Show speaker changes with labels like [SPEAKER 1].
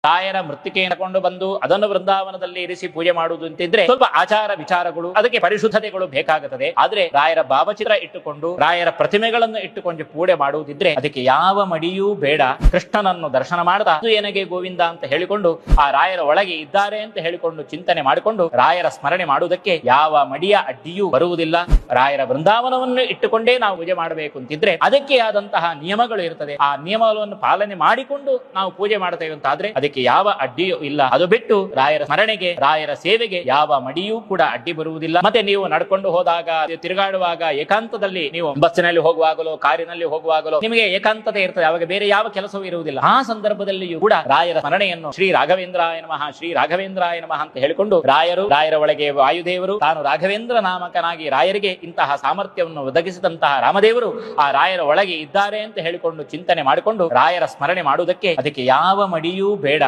[SPEAKER 1] ರಾಯರ ಮೃತ್ತಿಕೆಯನ್ನು ಕೊಂಡು ಬಂದು ಅದನ್ನು ವೃಂದಾವನದಲ್ಲಿ ಇರಿಸಿ ಪೂಜೆ ಮಾಡುವುದು ಅಂತಿದ್ರೆ ಸ್ವಲ್ಪ ಆಚಾರ ವಿಚಾರಗಳು, ಅದಕ್ಕೆ ಪರಿಶುದ್ಧತೆಗಳು ಬೇಕಾಗುತ್ತದೆ. ಆದ್ರೆ ರಾಯರ ಭಾವಚಿತ್ರ ಇಟ್ಟುಕೊಂಡು ರಾಯರ ಪ್ರತಿಮೆಗಳನ್ನು ಇಟ್ಟುಕೊಂಡು ಪೂಜೆ ಮಾಡುವುದಿದ್ರೆ ಅದಕ್ಕೆ ಯಾವ ಮಡಿಯೂ ಬೇಡ. ಕೃಷ್ಣನನ್ನು ದರ್ಶನ ಮಾಡದ ಏನಗೆ ಗೋವಿಂದ ಅಂತ ಹೇಳಿಕೊಂಡು ಆ ರಾಯರ ಒಳಗೆ ಇದ್ದಾರೆ ಅಂತ ಹೇಳಿಕೊಂಡು ಚಿಂತನೆ ಮಾಡಿಕೊಂಡು ರಾಯರ ಸ್ಮರಣೆ ಮಾಡುವುದಕ್ಕೆ ಯಾವ ಮಡಿಯ ಅಡ್ಡಿಯೂ ಬರುವುದಿಲ್ಲ. ರಾಯರ ವೃಂದಾವನವನ್ನು ಇಟ್ಟುಕೊಂಡೇ ನಾವು ಪೂಜೆ ಮಾಡಬೇಕು ಅಂತಿದ್ರೆ ಅದಕ್ಕೆ ಆದಂತಹ ನಿಯಮಗಳು ಇರ್ತದೆ. ಆ ನಿಯಮಗಳನ್ನು ಪಾಲನೆ ಮಾಡಿಕೊಂಡು ನಾವು ಪೂಜೆ ಮಾಡ್ತೇವೆ ಅಂತಾದ್ರೆ ಅದಕ್ಕೆ ಯಾವ ಅಡ್ಡಿಯೂ ಇಲ್ಲ. ಅದು ಬಿಟ್ಟು ರಾಯರ ಸ್ಮರಣೆಗೆ, ರಾಯರ ಸೇವೆಗೆ ಯಾವ ಮಡಿಯೂ ಕೂಡ ಅಡ್ಡಿ ಬರುವುದಿಲ್ಲ. ಮತ್ತೆ ನೀವು ನಡ್ಕೊಂಡು ಹೋದಾಗ, ತಿರುಗಾಡುವಾಗ, ಏಕಾಂತದಲ್ಲಿ ನೀವು ಬಸ್ಸಿನಲ್ಲಿ ಹೋಗುವಾಗಲೋ ಕಾರಿನಲ್ಲಿ ಹೋಗುವಾಗಲೋ ನಿಮಗೆ ಏಕಾಂತತೆ ಇರ್ತದೆ. ಅವಾಗ ಬೇರೆ ಯಾವ ಕೆಲಸವೂ ಇರುವುದಿಲ್ಲ. ಆ ಸಂದರ್ಭದಲ್ಲಿಯೂ ಕೂಡ ರಾಯರ ಸ್ಮರಣೆಯನ್ನು ಶ್ರೀ ರಾಘವೇಂದ್ರಾಯ ನಮಃ, ಶ್ರೀ ರಾಘವೇಂದ್ರಾಯ ನಮಃ ಅಂತ ಹೇಳಿಕೊಂಡು ರಾಯರ ಒಳಗೆ ವಾಯುದೇವರು ತಾನು ರಾಘವೇಂದ್ರ ನಾಮಕನಾಗಿ ರಾಯರಿಗೆ ಇಂತಹ ಸಾಮರ್ಥ್ಯವನ್ನು ಒದಗಿಸಿದಂತಹ ರಾಮದೇವರು ಆ ರಾಯರ ಒಳಗೆ ಇದ್ದಾರೆ ಅಂತ ಹೇಳಿಕೊಂಡು ಚಿಂತನೆ ಮಾಡಿಕೊಂಡು ರಾಯರ ಸ್ಮರಣೆ ಮಾಡುವುದಕ್ಕೆ ಅದಕ್ಕೆ ಯಾವ ಮಡಿಯೂ ಬೇಡ.